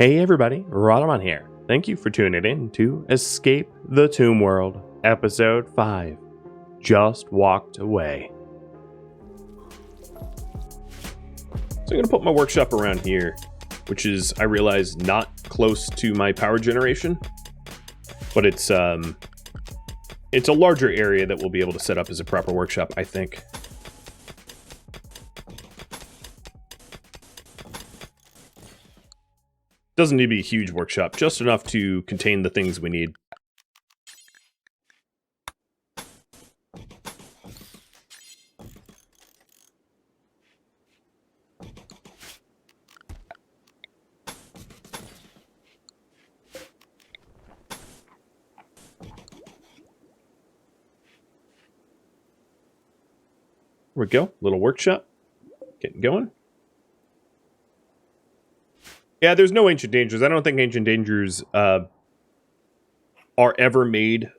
Hey everybody, Rhadamant here. Thank you for tuning in to Escape the Tomb World, Episode 5. Just walked away. So I'm going to put my workshop around here, which is, I realize, not close to my power generation, but it's a larger area that we'll be able to set up as a proper workshop, I think. Doesn't need to be a huge workshop, just enough to contain the things we need. There we go, little workshop, getting going. Yeah, there's no Ancient Dangers. I don't think Ancient Dangers are ever made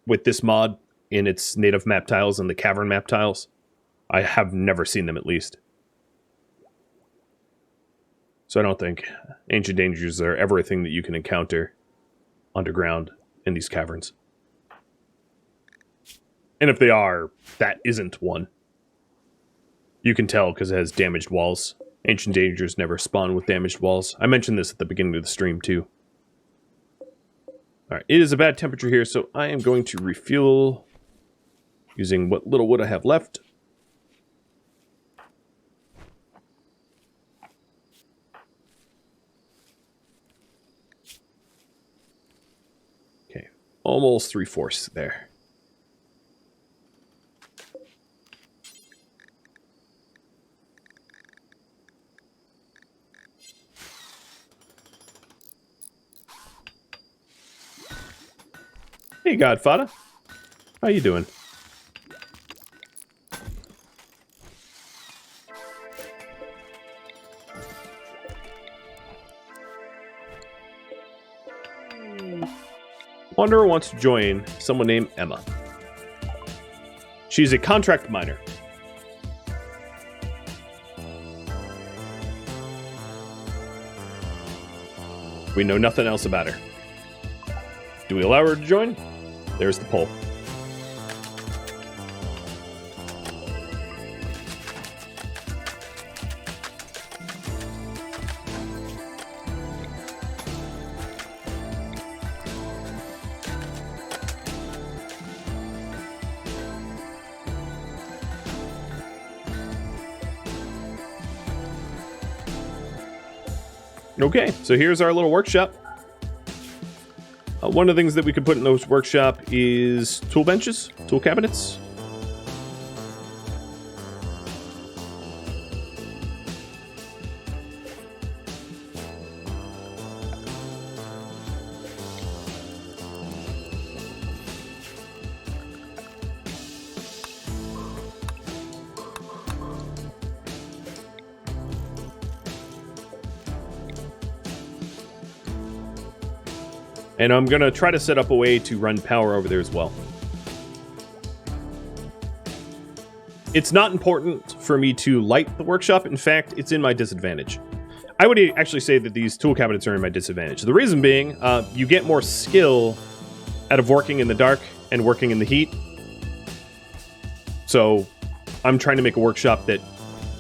with this mod in its native map tiles and the cavern map tiles. I have never seen them, at least. So I don't think Ancient Dangers are ever a thing that you can encounter underground in these caverns. And if they are, that isn't one. You can tell because it has damaged walls. Ancient Dangers never spawn with damaged walls. I mentioned this at the beginning of the stream, too. Alright, it is a bad temperature here, so I am going to refuel using what little wood I have left. Okay, almost 3/4 there. Hey, Godfather. How you doing? Wanderer wants to join someone named Emma. She's a contract miner. We know nothing else about her. Do we allow her to join? There's the poll. Okay, so here's our little workshop. One of the things that we could put in those workshop is tool benches, tool cabinets. And I'm going to try to set up a way to run power over there as well. It's not important for me to light the workshop. In fact, it's in my disadvantage. I would actually say that these tool cabinets are in my disadvantage. The reason being, you get more skill out of working in the dark and working in the heat. So I'm trying to make a workshop that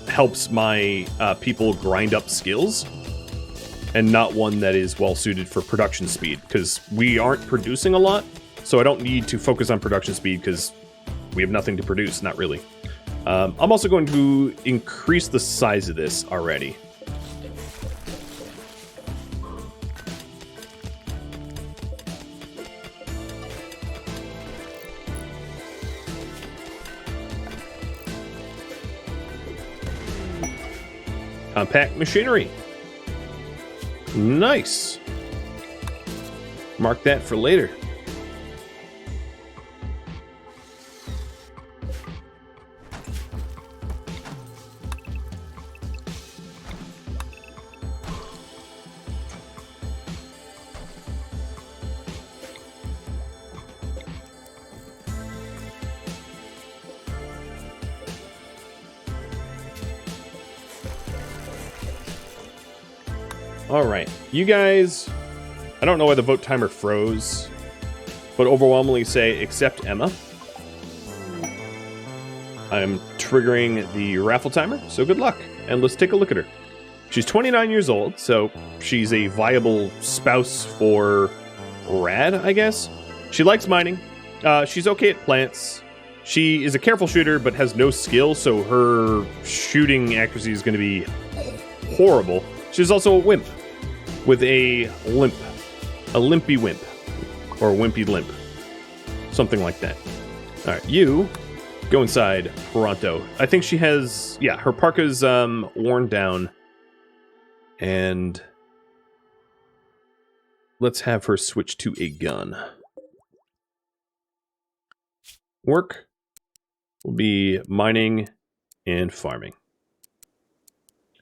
helps my people grind up skills, and not one that is well suited for production speed, because we aren't producing a lot, so I don't need to focus on production speed because we have nothing to produce, not really. I'm also going to increase the size of this already. Compact machinery. Nice. Mark that for later. All right, you guys, I don't know why the vote timer froze, but overwhelmingly say accept Emma. I'm triggering the raffle timer, so good luck. And let's take a look at her. She's 29 years old, so she's a viable spouse for Rhad, I guess. She likes mining. She's okay at plants. She is a careful shooter, but has no skill, so her shooting accuracy is going to be horrible. She's also a wimp, with a limp. A limpy wimp. Or a wimpy limp. Something like that. Alright, you go inside pronto. I think she has... Yeah, her parka's worn down. And... let's have her switch to a gun. Work will be mining and farming.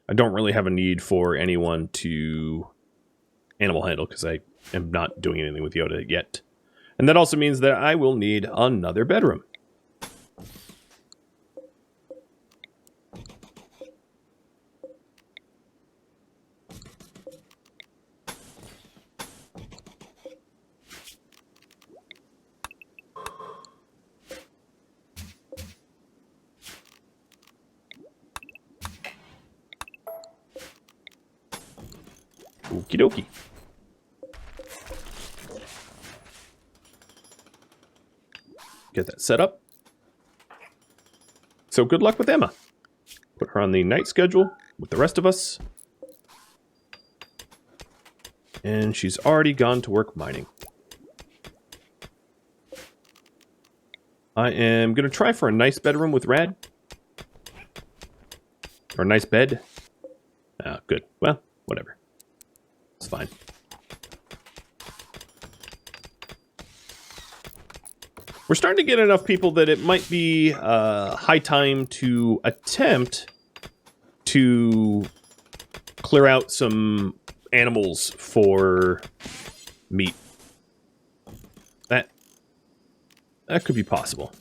I don't really have a need for anyone to animal handle because I am not doing anything with Yoda yet. And that also means that I will need another bedroom. Okie dokie. Get that set up. So good luck with Emma. Put her on the night schedule with the rest of us. And she's already gone to work mining. I am going to try for a nice bedroom with Rhad. Or a nice bed. Ah, good. Well, whatever. It's fine. We're starting to get enough people that it might be high time to attempt to clear out some animals for meat. That could be possible.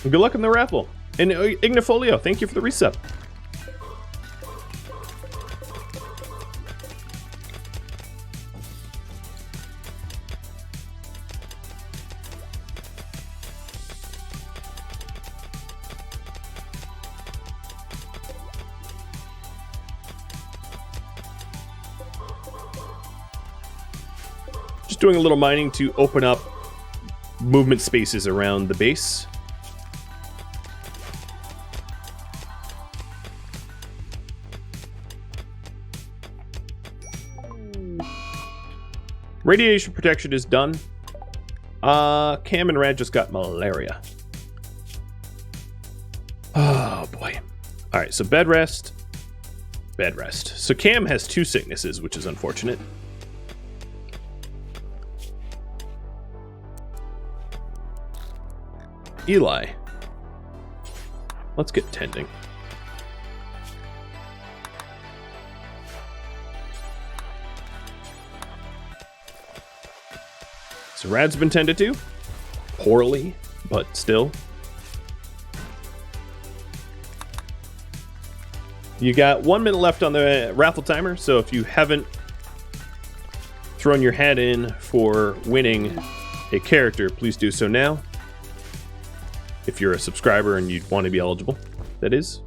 Good luck in the raffle. And Ignifolio, thank you for the resub. Just doing a little mining to open up movement spaces around the base. Radiation protection is done. Cam and Rhad just got malaria. Oh, boy. All right, so bed rest. Bed rest. So Cam has 2 sicknesses, which is unfortunate. Eli. Let's get tending. So Rhad's been tended to. Poorly, but still. You got 1 minute left on the raffle timer, so if you haven't thrown your hat in for winning a character, please do so now. If you're a subscriber and you'd want to be eligible, that is.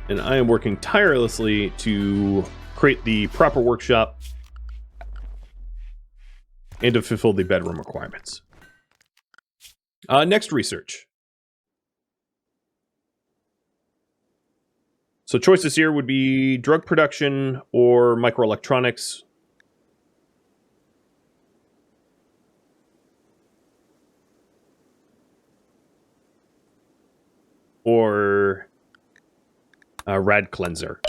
And I am working tirelessly to create the proper workshop and to fulfill the bedroom requirements. Next research. So choices here would be drug production or microelectronics. or Rad Cleanser.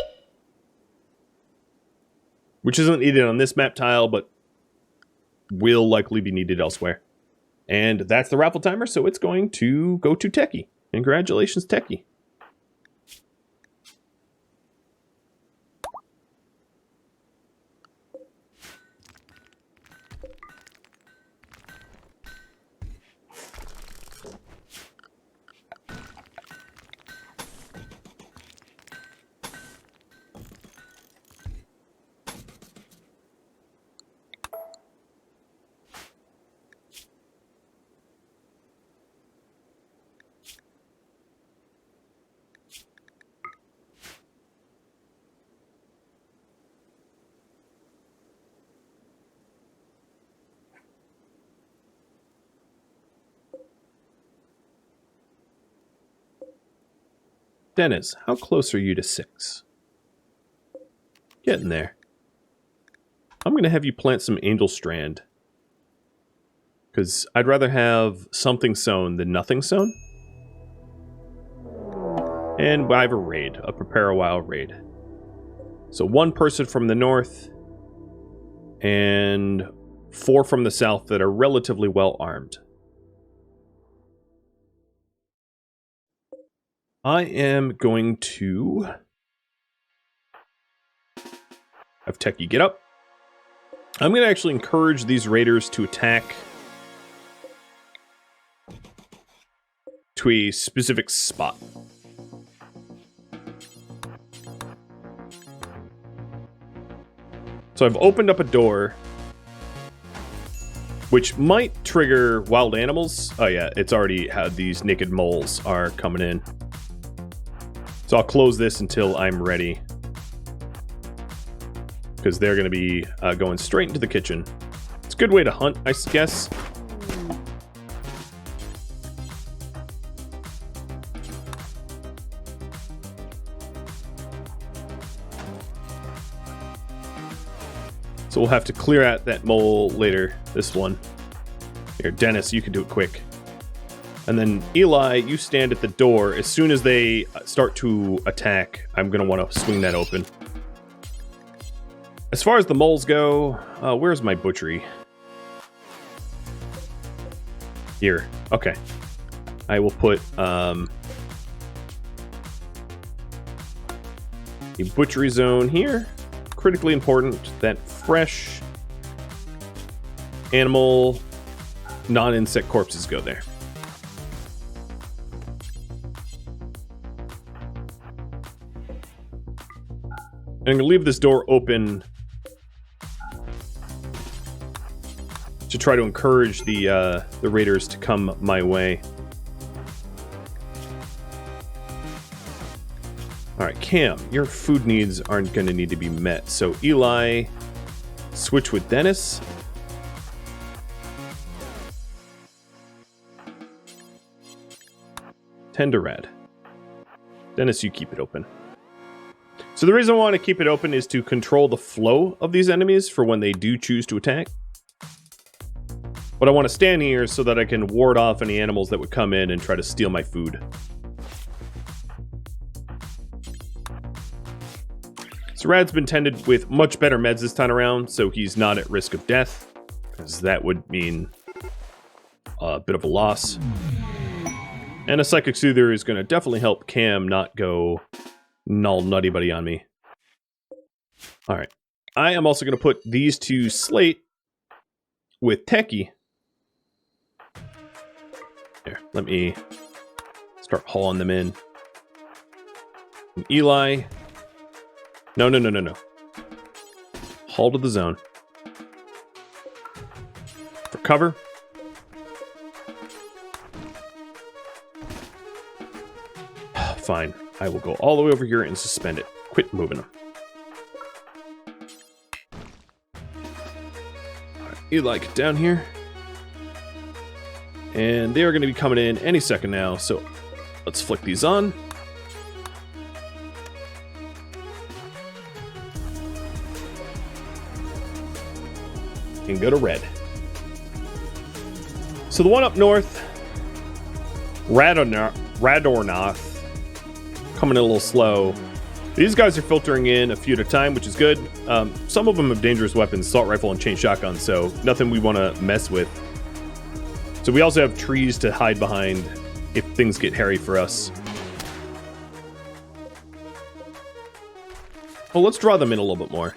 Which isn't needed on this map tile, but will likely be needed elsewhere. And that's the raffle timer, so it's going to go to Techie. Congratulations, Techie. Dennis, how close are you to 6? Getting there. I'm going to have you plant some Angel Strand. Because I'd rather have something sown than nothing sown. And I have a raid, a Prepare a While raid. So 1 person from the north, and 4 from the south that are relatively well armed. I am going to have Techie get up. I'm going to actually encourage these raiders to attack to a specific spot. So I've opened up a door, which might trigger wild animals. Oh yeah, it's already had these naked moles are coming in. So I'll close this until I'm ready. Because they're going to be going straight into the kitchen. It's a good way to hunt, I guess. So we'll have to clear out that mole later, this one. Here, Dennis, you can do it quick. And then Eli, you stand at the door. As soon as they start to attack, I'm going to want to swing that open. As far as the moles go, where's my butchery? Here. Okay. I will put a butchery zone here. Critically important that fresh animal, non-insect corpses go there. I'm going to leave this door open to try to encourage the raiders to come my way. Alright, Cam, your food needs aren't going to need to be met. So Eli, switch with Dennis. Tend to Rhad. Dennis, you keep it open. So the reason I want to keep it open is to control the flow of these enemies for when they do choose to attack. But I want to stand here so that I can ward off any animals that would come in and try to steal my food. So Rhad's been tended with much better meds this time around, so he's not at risk of death, because that would mean a bit of a loss. And a Psychic Soother is going to definitely help Cam not go null nutty buddy on me. Alright. I am also going to put these two slate with Techie. Here, let me start hauling them in. And Eli. No. Haul to the zone. For cover. Fine. I will go all the way over here and suspend it. Quit moving them. Alright, Eli, get down here. And they are going to be coming in any second now, so let's flick these on. And go to red. So the one up north, Rhadamant, coming in a little slow. These guys are filtering in a few at a time, which is good. Some of them have dangerous weapons, assault rifle and chain shotgun, so nothing we want to mess with. So we also have trees to hide behind if things get hairy for us. Well, let's draw them in a little bit more.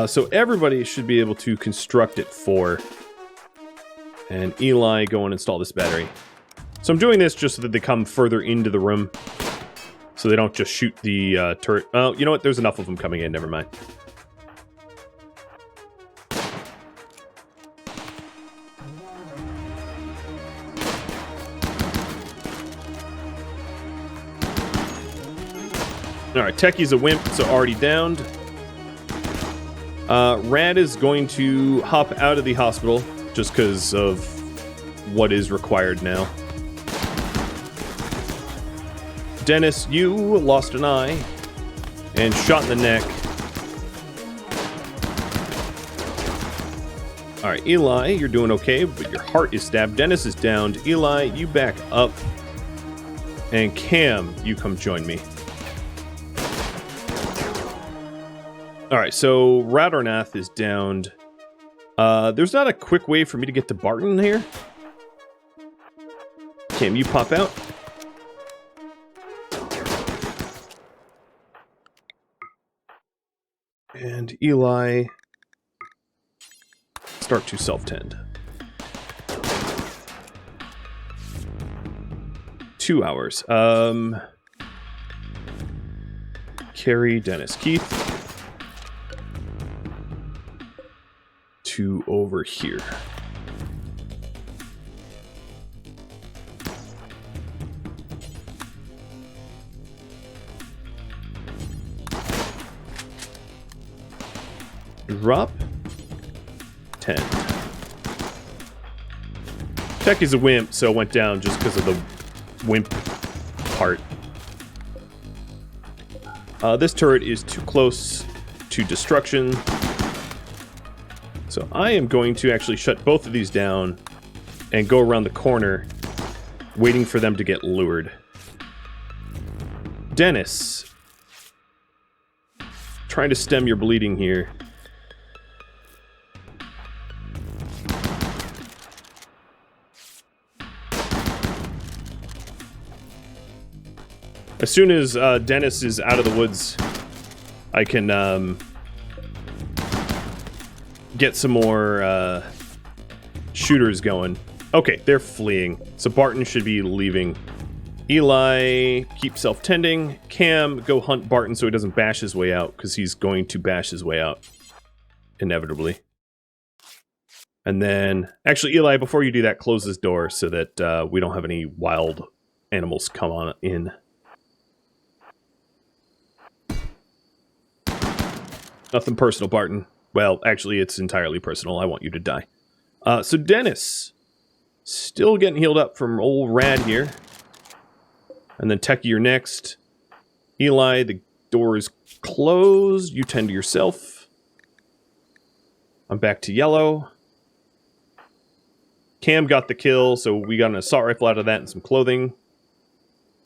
So everybody should be able to construct at 4. And Eli, go and install this battery. So I'm doing this just so that they come further into the room. So they don't just shoot the turret. Oh, you know what? There's enough of them coming in. Never mind. Alright, Techie's a wimp, so already downed. Rhad is going to hop out of the hospital just because of what is required now. Dennis, you lost an eye and shot in the neck. Alright, Eli, you're doing okay, but your heart is stabbed. Dennis is downed. Eli, you back up. And Cam, you come join me. Alright, so Rhadamant is downed. There's not a quick way for me to get to Barton here. Cam, you pop out. And Eli, start to self-tend. 2 hours. Carrie, Dennis, Keith. To over here. Drop 10. Tech is a wimp, so it went down just because of the wimp part. This turret is too close to destruction. So I am going to actually shut both of these down and go around the corner, waiting for them to get lured. Dennis, trying to stem your bleeding here. As soon as Dennis is out of the woods, I can get some more shooters going. Okay, they're fleeing. So Barton should be leaving. Eli, keep self-tending. Cam, go hunt Barton so he doesn't bash his way out, because he's going to bash his way out. Inevitably. And then... Actually, Eli, before you do that, close this door so that we don't have any wild animals come on in. Nothing personal, Barton. Well, actually, it's entirely personal. I want you to die. So Dennis, still getting healed up from old Rhad here. And then Techie, you're next. Eli, the door is closed. You tend to yourself. I'm back to yellow. Cam got the kill, so we got an assault rifle out of that and some clothing.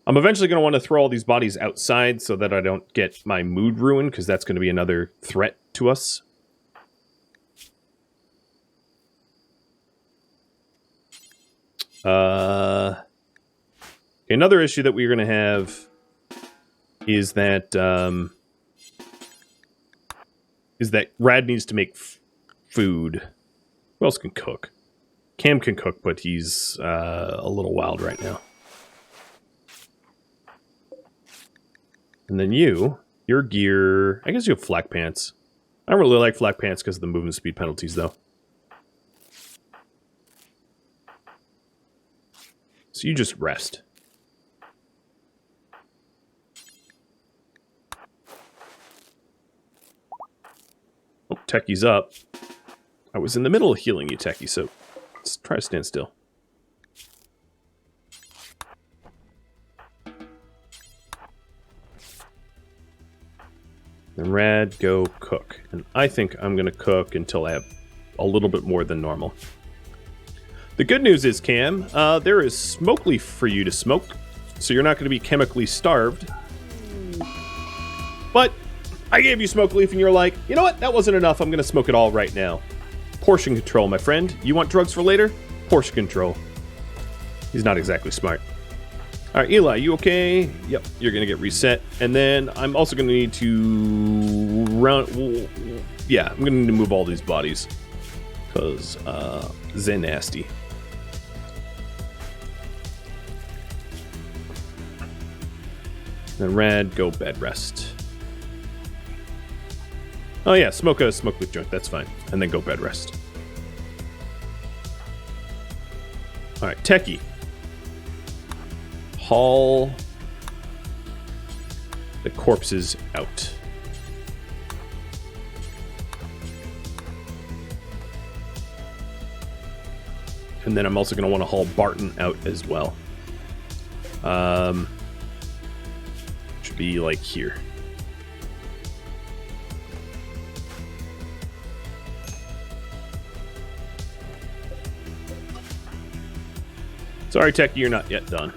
I'm eventually going to want to throw all these bodies outside so that I don't get my mood ruined, because that's going to be another threat to us. Another issue that we're going to have is that Rhad needs to make food. Who else can cook? Cam can cook, but he's a little wild right now. And then your gear... I guess you have flak pants. I don't really like flak pants because of the movement speed penalties, though. So you just rest. Oh, Techie's up. I was in the middle of healing you, Techie, so let's try to stand still. Then Rhad, go cook. And I think I'm going to cook until I have a little bit more than normal. The good news is, Cam, there is smoke leaf for you to smoke. so you're not going to be chemically starved. But I gave you smoke leaf and you're like, you know what? That wasn't enough. I'm going to smoke it all right now. Portion control, my friend. You want drugs for later? Portion control. He's not exactly smart. All right, Eli, you okay? Yep, you're going to get reset. And then I'm also going to need to yeah, I'm going to need to move all these bodies. Because they're nasty. Then Rhad, go bed rest. Oh yeah, smoke a smoke leaf joint, that's fine. And then go bed rest. Alright, Techie. Haul the corpses out. And then I'm also going to want to haul Barton out as well. Should be like here. Sorry, Techie, you're not yet done.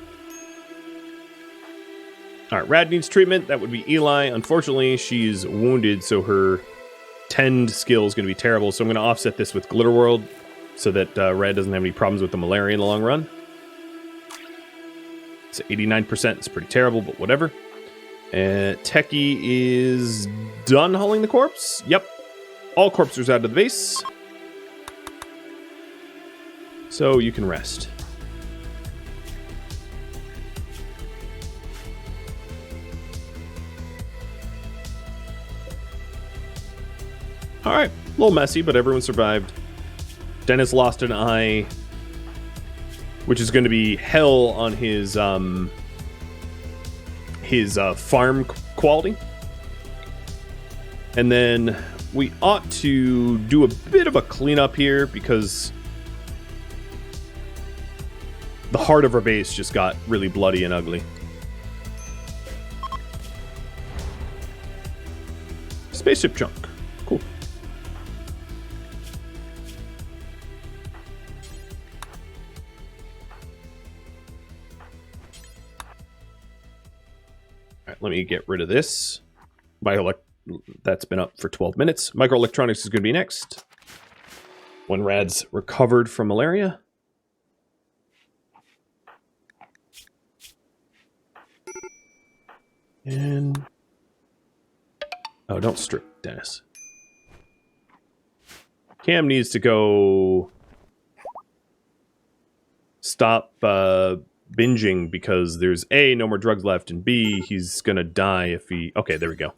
Alright, Rhad needs treatment. That would be Eli. Unfortunately, she's wounded, so her tend skill is going to be terrible. So I'm going to offset this with Glitter World so that Rhad doesn't have any problems with the malaria in the long run. So 89%. It's pretty terrible, but whatever. Techie is done hauling the corpse. Yep. All corpses out of the base. So you can rest. Alright, a little messy, but everyone survived. Dennis lost an eye, which is going to be hell on his farm quality. And then we ought to do a bit of a cleanup here because the heart of our base just got really bloody and ugly. Spaceship junk. Cool. Let me get rid of this. That's been up for 12 minutes. Microelectronics is going to be next. When Rhad's recovered from malaria. And... oh, don't strip, Dennis. Cam needs to go... stop, binging because there's A, no more drugs left, and B, he's gonna die if he... okay, there we go.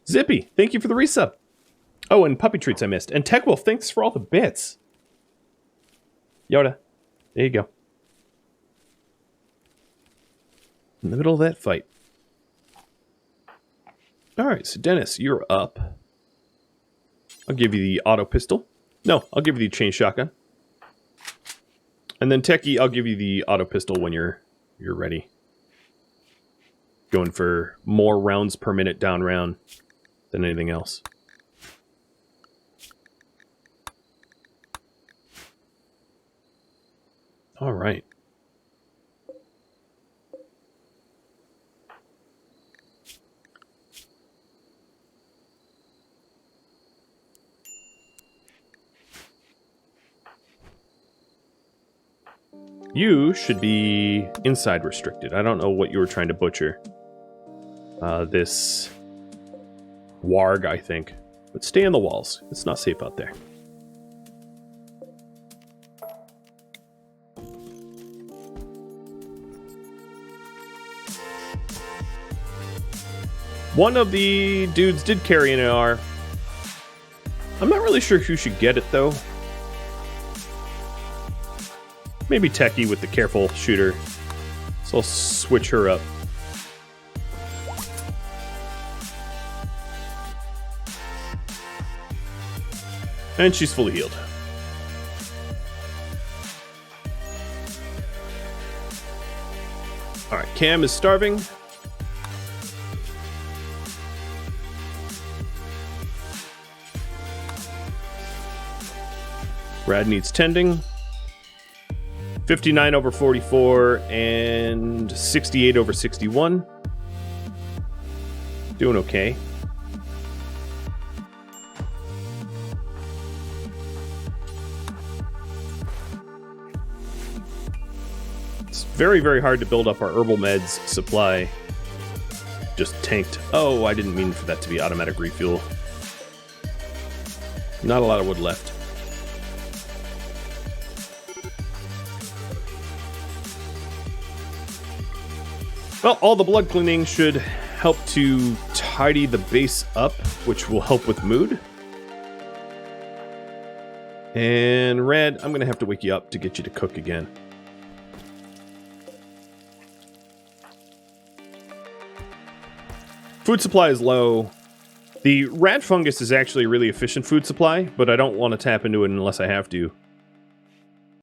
Zippy, thank you for the resub. Oh, and puppy treats I missed. And Techwolf, thanks for all the bits. Yoda, there you go. In the middle of that fight. Alright, so Dennis, you're up. I'll give you the auto pistol. No, I'll give you the chain shotgun. And then Techie, I'll give you the auto pistol when you're ready. Going for more rounds per minute down round than anything else. All right. You should be inside restricted. I don't know what you were trying to butcher. This warg, I think. But stay on the walls. It's not safe out there. One of the dudes did carry an AR. I'm not really sure who should get it, though. Maybe Techie with the careful shooter. So I'll switch her up. And she's fully healed. Alright, Cam is starving. Rhad needs tending. 59 over 44 and 68 over 61. Doing okay. It's very, very hard to build up our herbal meds supply. Just tanked. Oh, I didn't mean for that to be automatic refuel. Not a lot of wood left. Well, all the blood cleaning should help to tidy the base up, which will help with mood. And Rhad, I'm going to have to wake you up to get you to cook again. Food supply is low. The rat fungus is actually a really efficient food supply, but I don't want to tap into it unless I have to.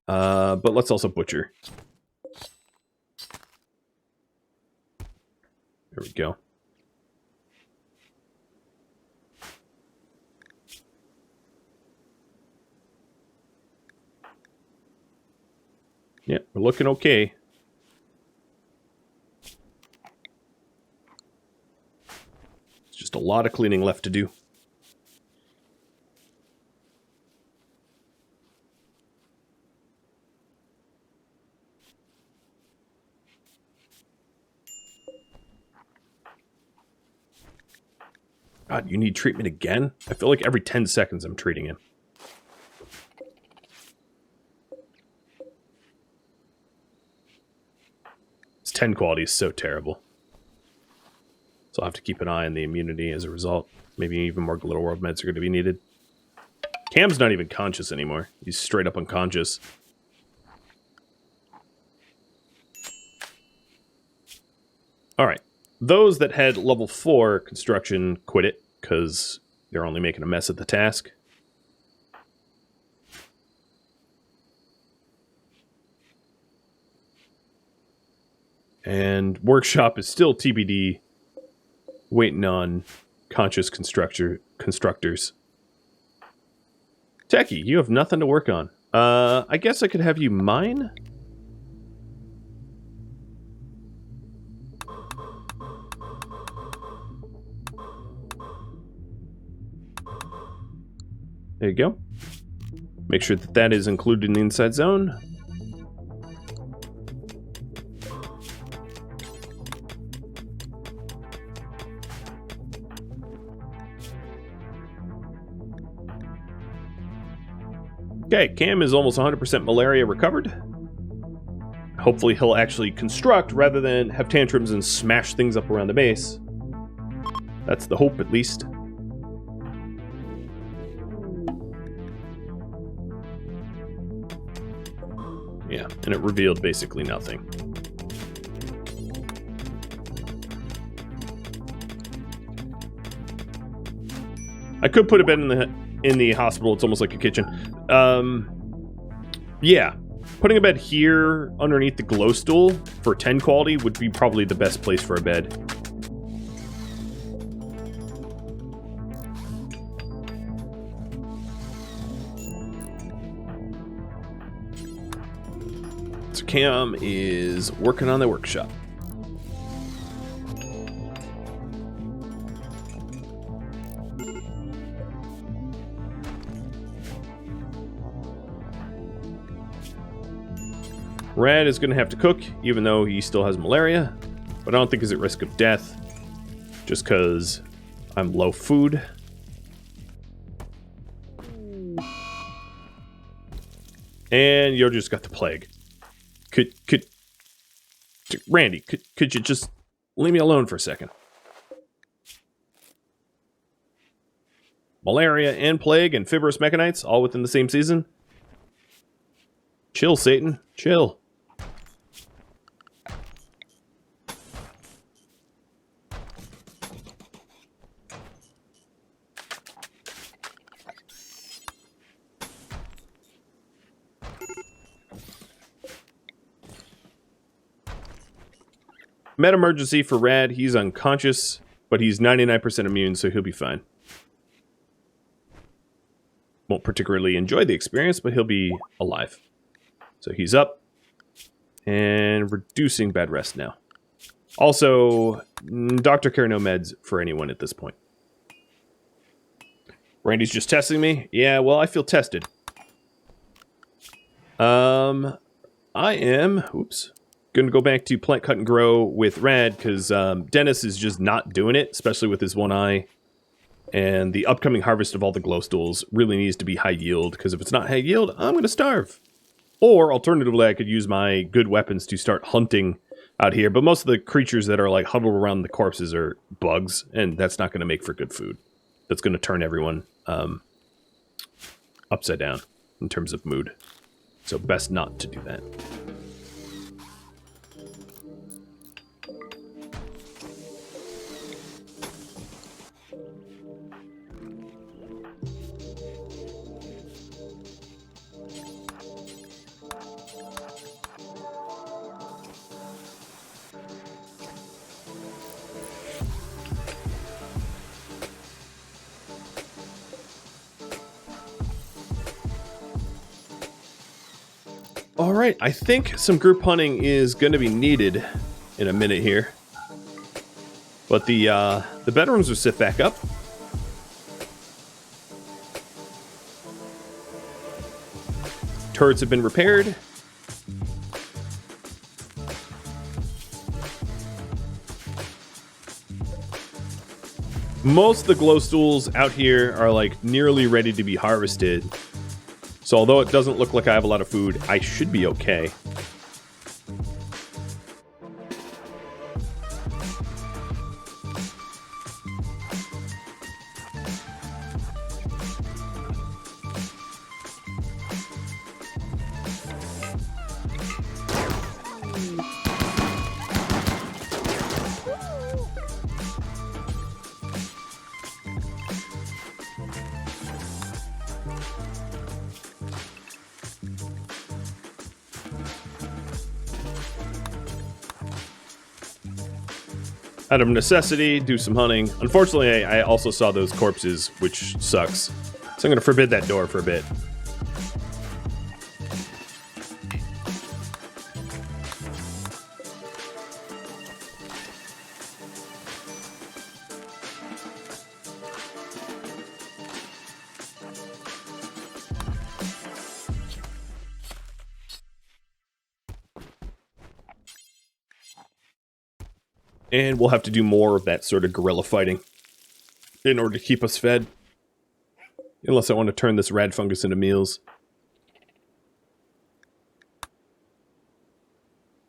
But let's also butcher. There we go. Yeah, we're looking okay. It's just a lot of cleaning left to do. God, you need treatment again? I feel like every 10 seconds I'm treating him. His 10 quality is so terrible. So I'll have to keep an eye on the immunity as a result. Maybe even more Little World meds are going to be needed. Cam's not even conscious anymore. He's straight up unconscious. Alright. Those that had level 4 construction quit it, because they're only making a mess of the task. And workshop is still TBD, waiting on conscious constructors. Techie, you have nothing to work on. I guess I could have you mine? There you go. Make sure that that is included in the inside zone. Okay, Cam is almost 100% malaria recovered. Hopefully he'll actually construct rather than have tantrums and smash things up around the base. That's the hope, at least. Yeah, and it revealed basically nothing. I could put a bed in the hospital. It's almost like a kitchen. Yeah, putting a bed here underneath the glow stool for 10 quality would be probably the best place for a bed. So Cam is working on the workshop. Rhad is going to have to cook, even though he still has malaria. But I don't think he's at risk of death. Just because I'm low food. And Yo just got the plague. Randy, could you just leave me alone for a second? Malaria and plague and fibrous mechanites all within the same season? Chill, Satan. Chill. Med emergency for Rhad. He's unconscious, but he's 99% immune, so he'll be fine. won't particularly enjoy the experience, but he'll be alive. So he's up and reducing bad rest now. Also, Dr. Care no meds for anyone at this point. Randy's just testing me. Yeah, well, I feel tested. I am, going to go back to plant cut and grow with Rhad because Dennis is just not doing it, especially with his one eye. And the upcoming harvest of all the glow stools really needs to be high yield, because if it's not high yield, I'm going to starve. Or alternatively, I could use my good weapons to start hunting out here. But most of the creatures that are like huddled around the corpses are bugs, and that's not going to make for good food. That's going to turn everyone upside down in terms of mood. So best not to do that. All right, I think some group hunting is going to be needed in a minute here. But the bedrooms are set back up. Turrets have been repaired. Most of the glow stools out here are like nearly ready to be harvested. So although it doesn't look like I have a lot of food, I should be okay. Out of necessity, do some hunting. Unfortunately, I also saw those corpses, which sucks. So I'm going to forbid that door for a bit. And we'll have to do more of that sort of guerrilla fighting in order to keep us fed. Unless I want to turn this rad fungus into meals.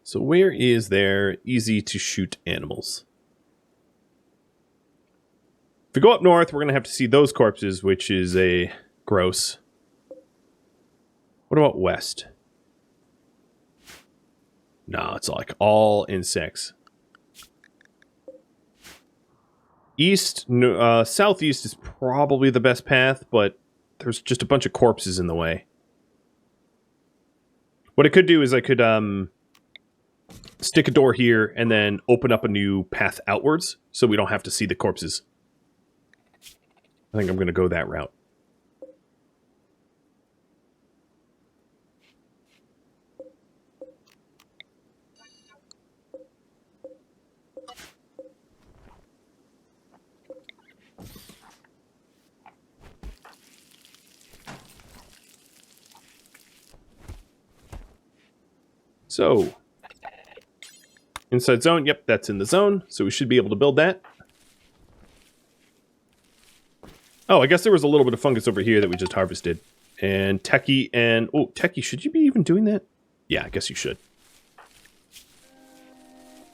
So where is there easy to shoot animals? If we go up north, we're going to have to see those corpses, which is a gross. What about west? No, it's like all insects. East, southeast is probably the best path, but there's just a bunch of corpses in the way. What I could do is I could stick a door here and then open up a new path outwards so we don't have to see the corpses. I think I'm going to go that route. So, inside zone, yep, that's in the zone, so we should be able to build that. Oh, I guess there was a little bit of fungus over here that we just harvested. And Techie and... Oh, Techie, should you be even doing that? Yeah, I guess you should.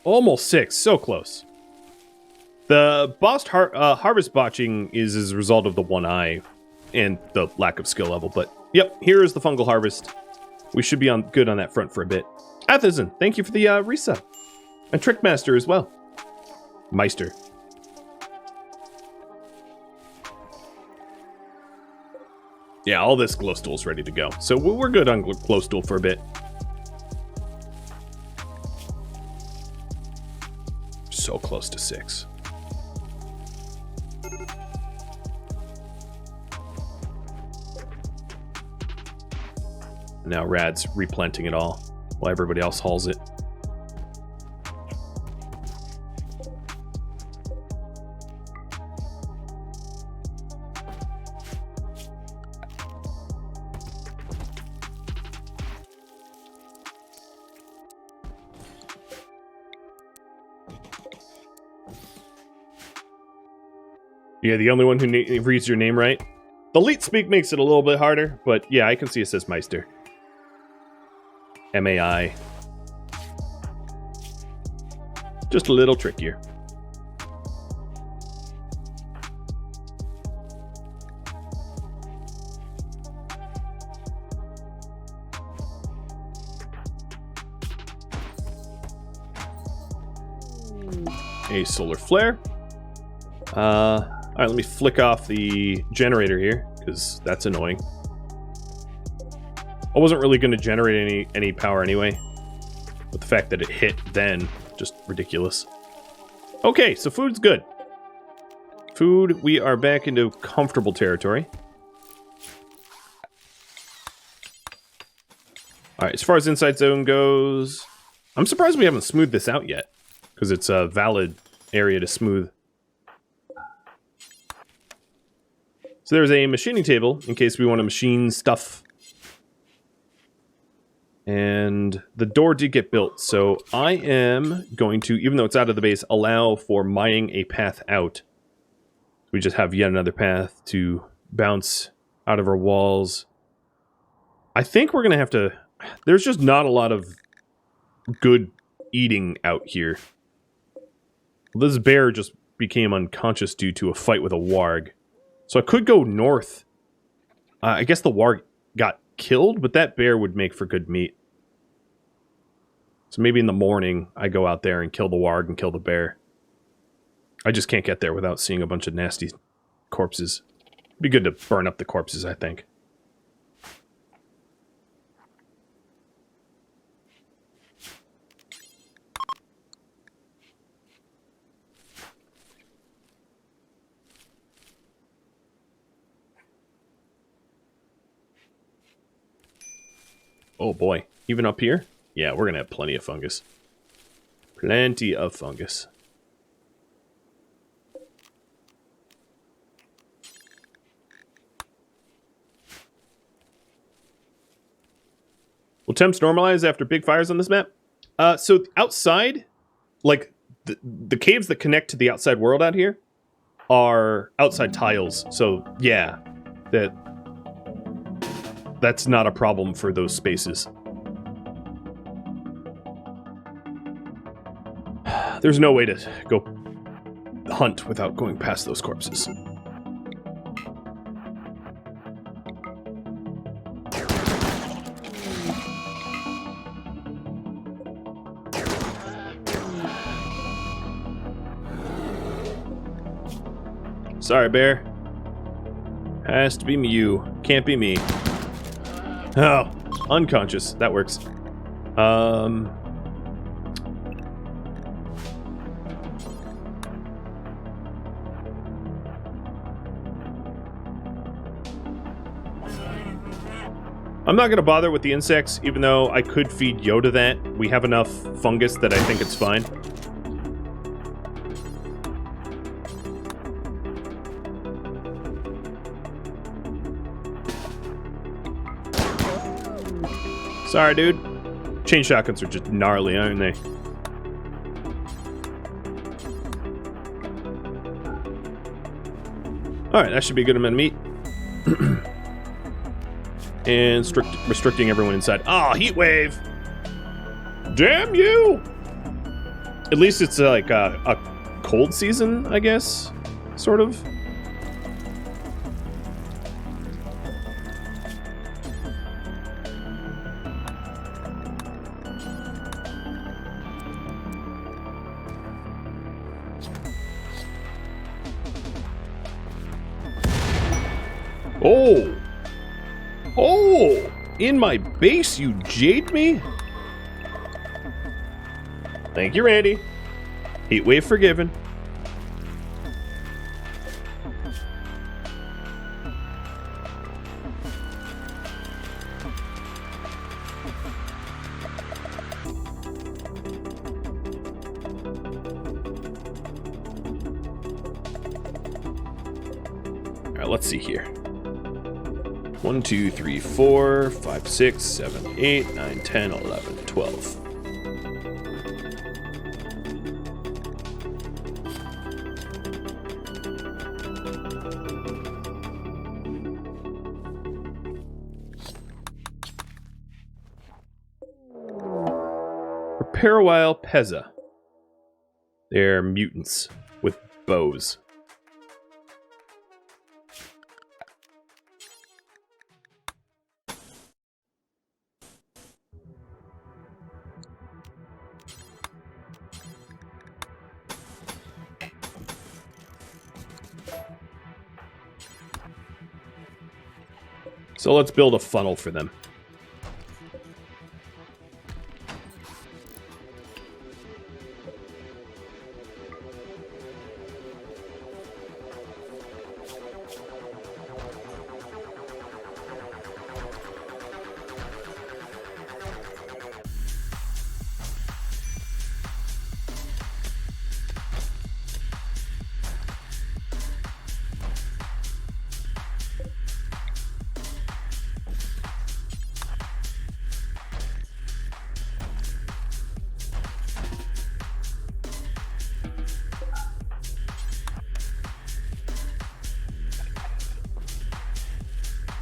Almost 6, so close. The boss harvest botching is as a result of the one eye and the lack of skill level, but yep, here is the fungal harvest. We should be good on that front for a bit. Athison, thank you for the resub. And Trickmaster as well. Meister. Yeah, all this glowstool's ready to go. So we're good on glowstool for a bit. So close to 6. Now Rhad's replanting it all while everybody else hauls it. Yeah, the only one who reads your name right. The leet speak makes it a little bit harder, but yeah, I can see it says Meister. M-A-I. Just a little trickier. A solar flare. Alright, let me flick off the generator here, because that's annoying. I wasn't really going to generate any power anyway. But the fact that it hit then, just ridiculous. Okay, so food's good. Food, we are back into comfortable territory. Alright, as far as Inside Zone goes, I'm surprised we haven't smoothed this out yet. Because it's a valid area to smooth. So there's a machining table in case we want to machine stuff. And the door did get built, so I am going to, even though it's out of the base, allow for mining a path out. We just have yet another path to bounce out of our walls. I think we're going to have to... There's just not a lot of good eating out here. This bear just became unconscious due to a fight with a warg. So I could go north. I guess the warg got killed, but that bear would make for good meat. So maybe in the morning, I go out there and kill the warg and kill the bear. I just can't get there without seeing a bunch of nasty corpses. It'd be good to burn up the corpses, I think. Oh boy, even up here? Yeah, we're gonna have plenty of fungus. Plenty of fungus. Will temps normalize after big fires on this map? So outside, like the caves that connect to the outside world out here are outside tiles. So yeah, that's not a problem for those spaces. There's no way to go hunt without going past those corpses. Sorry, bear. Has to be you. Can't be me. Oh, unconscious. That works. I'm not going to bother with the insects, even though I could feed Yoda that. We have enough fungus that I think it's fine. Sorry, dude. Chain shotguns are just gnarly, aren't they? Alright, that should be a good amount of meat. And restricting everyone inside. Ah, heat wave! Damn you! At least it's like a cold season, I guess? Sort of. Oh! Oh! In my base, you jade me? Thank you, Randy. Heat wave forgiven. right, let's see here. 1, 2, 3, 4, 5, 6, 7, 8, 9, 10, 11, 12. Parawile Pezza. They're mutants with bows. So let's build a funnel for them.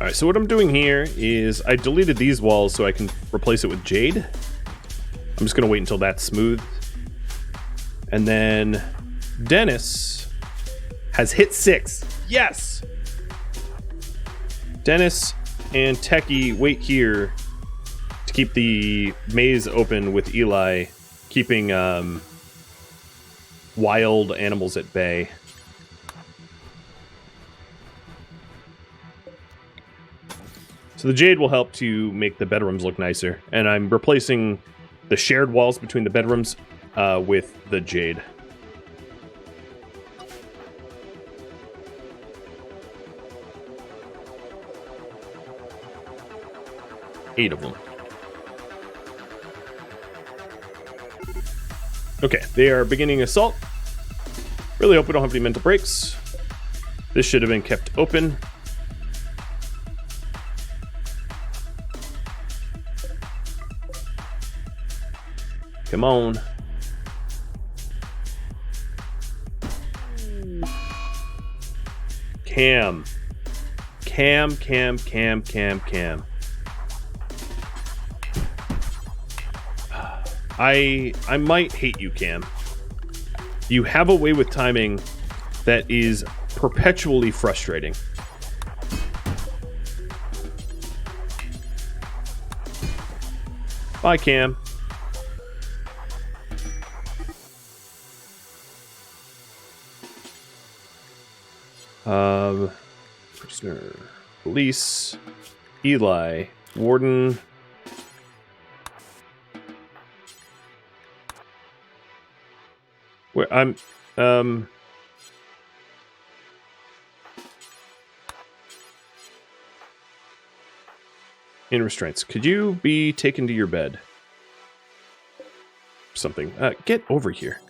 Alright, so what I'm doing here is I deleted these walls so I can replace it with jade. I'm just going to wait until that's smooth. And then Dennis has hit 6. Yes! Dennis and Techie wait here to keep the maze open with Eli, keeping wild animals at bay. So the jade will help to make the bedrooms look nicer, and I'm replacing the shared walls between the bedrooms with the jade. Eight of them. Okay, they are beginning assault. Really hope we don't have any mental breaks. This should have been kept open. Come on. Cam. I might hate you, Cam. You have a way with timing that is perpetually frustrating. Bye, Cam. Prisoner, police, Eli, warden. Where I'm, in restraints. Could you be taken to your bed? Something. Get over here.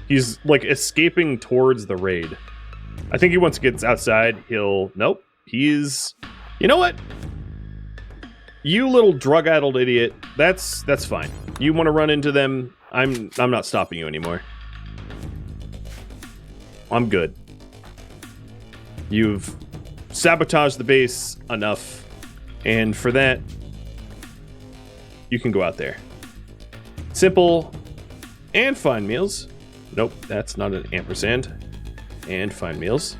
He's, like, escaping towards the raid. I think he once gets outside, he'll... Nope. He's... You know what? You little drug-addled idiot. That's fine. You want to run into them, I'm not stopping you anymore. I'm good. You've sabotaged the base enough, and for that, you can go out there. Simple and fine meals. Nope, that's not an ampersand. And fine meals.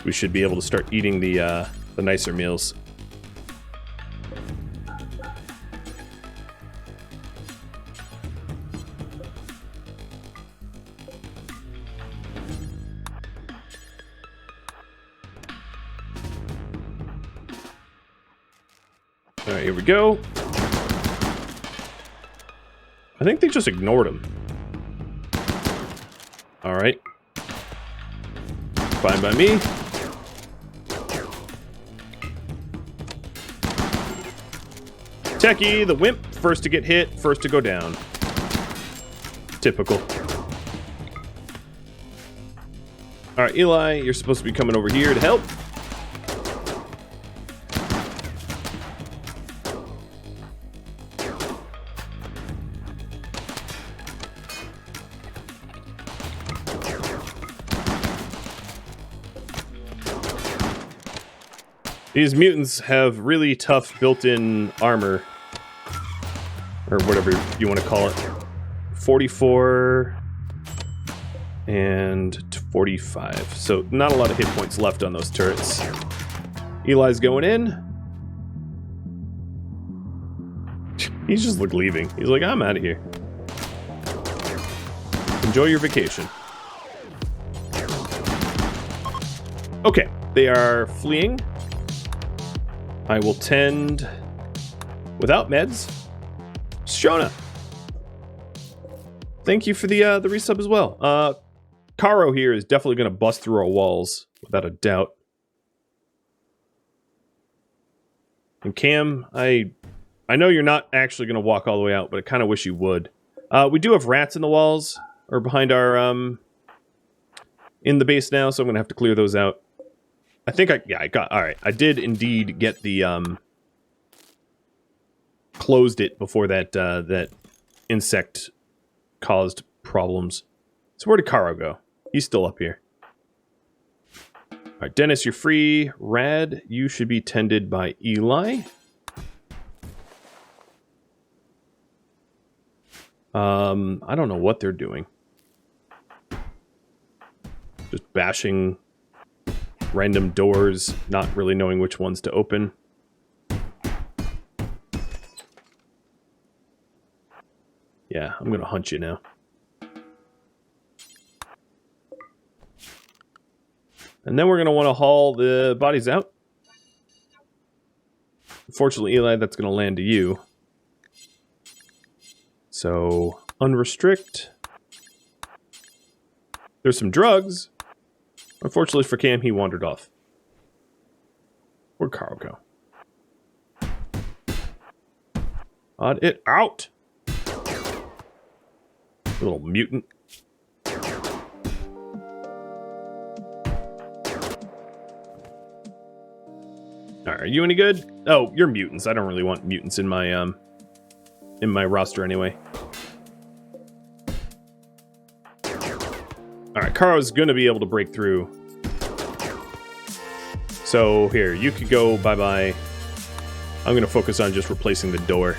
We should be able to start eating the nicer meals. Alright, here we go. I think they just ignored him. Alright. Fine by me. Techie, the wimp, first to get hit, first to go down. Typical. Alright, Eli, you're supposed to be coming over here to help. These mutants have really tough built-in armor. Or whatever you want to call it. 44 and 45. So not a lot of hit points left on those turrets. Eli's going in. He's just leaving. He's like, I'm out of here. Enjoy your vacation. Okay, they are fleeing. I will tend without meds. Shona. Thank you for the resub as well. Caro here is definitely going to bust through our walls, without a doubt. And Cam, I know you're not actually going to walk all the way out, but I kind of wish you would. We do have rats in the walls, or behind our, in the base now, so I'm going to have to clear those out. I think I got, alright, I did indeed get the, closed it before that, that insect caused problems. So where did Caro go? He's still up here. Alright, Dennis, you're free. Rhad, you should be tended by Eli. I don't know what they're doing. Just bashing random doors, not really knowing which ones to open. Yeah, I'm gonna hunt you now. And then we're gonna want to haul the bodies out. Unfortunately, Eli, that's gonna land to you. So, unrestrict. There's some drugs. Unfortunately for Cam, he wandered off. Where'd Carl go? Odd it out! Little mutant. Alright, are you any good? Oh, you're mutants. I don't really want mutants in my roster anyway. Alright, Caro's gonna be able to break through. So, here, you could go bye-bye. I'm gonna focus on just replacing the door.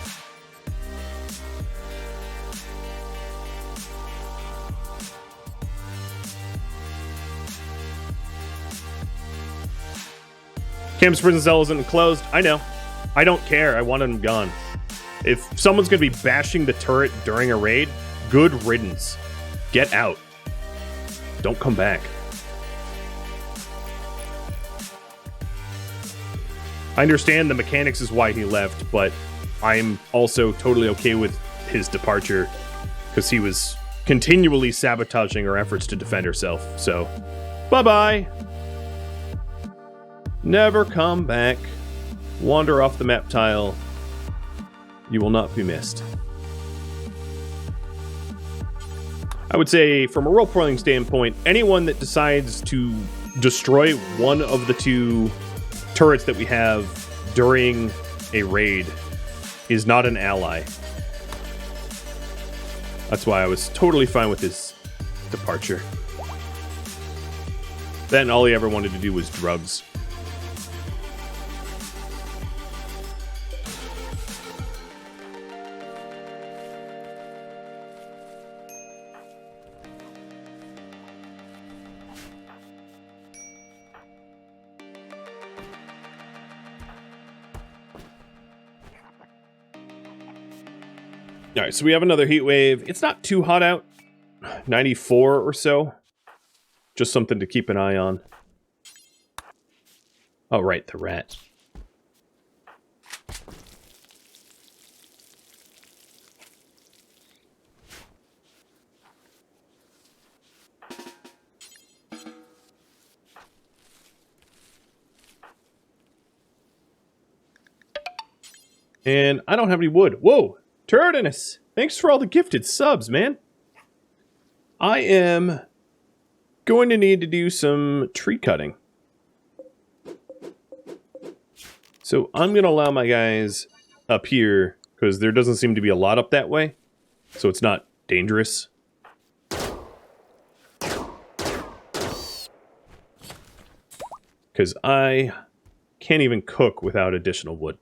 Cam's prison cell isn't closed. I know. I don't care. I want him gone. If someone's gonna be bashing the turret during a raid, good riddance. Get out. Don't come back. I understand the mechanics is why he left, but I'm also totally okay with his departure because he was continually sabotaging our efforts to defend herself. So, bye-bye. Never come back. Wander off the map tile. You will not be missed. I would say, from a role-playing standpoint, anyone that decides to destroy one of the two turrets that we have during a raid is not an ally. That's why I was totally fine with his departure. Then all he ever wanted to do was drugs. All right, so we have another heat wave. It's not too hot out, 94 or so. Just something to keep an eye on. Oh, right, the rat. And I don't have any wood. Whoa! Turdinus, thanks for all the gifted subs, man. I am going to need to do some tree cutting. So I'm going to allow my guys up here, because there doesn't seem to be a lot up that way, so it's not dangerous. Because I can't even cook without additional wood.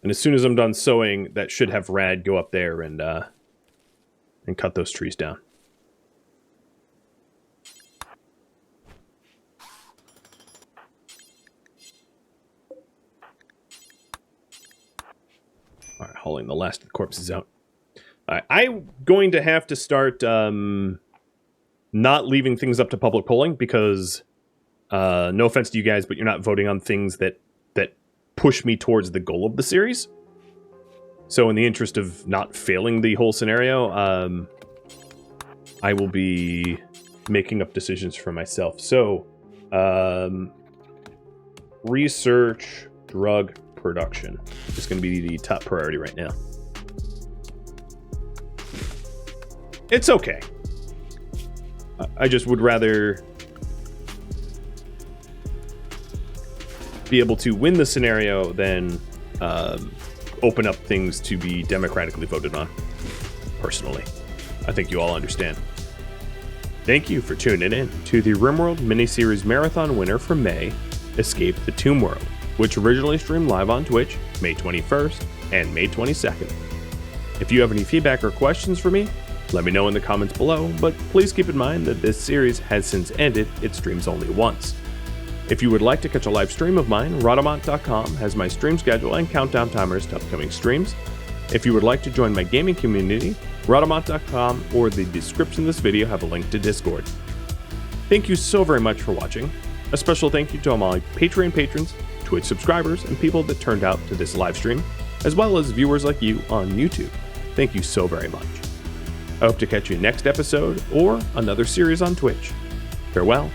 And as soon as I'm done sowing, that should have Rhad go up there and cut those trees down. All right, hauling the last of the corpses out. All right, I'm going to have to start not leaving things up to public polling because, no offense to you guys, but you're not voting on things that push me towards the goal of the series. So in the interest of not failing the whole scenario, I will be making up decisions for myself. So, research, drug production is going to be the top priority right now. It's okay. I just would rather be able to win the scenario than open up things to be democratically voted on, personally. I think you all understand. Thank you for tuning in to the RimWorld Miniseries Marathon winner for May, Escape the Tomb World, which originally streamed live on Twitch May 21st and May 22nd. If you have any feedback or questions for me, let me know in the comments below, but please keep in mind that this series has since ended its streams only once. If you would like to catch a live stream of mine, Rhadamant.com has my stream schedule and countdown timers to upcoming streams. If you would like to join my gaming community, Rhadamant.com or the description of this video have a link to Discord. Thank you so very much for watching. A special thank you to all my Patreon patrons, Twitch subscribers, and people that turned out to this live stream, as well as viewers like you on YouTube. Thank you so very much. I hope to catch you next episode or another series on Twitch. Farewell.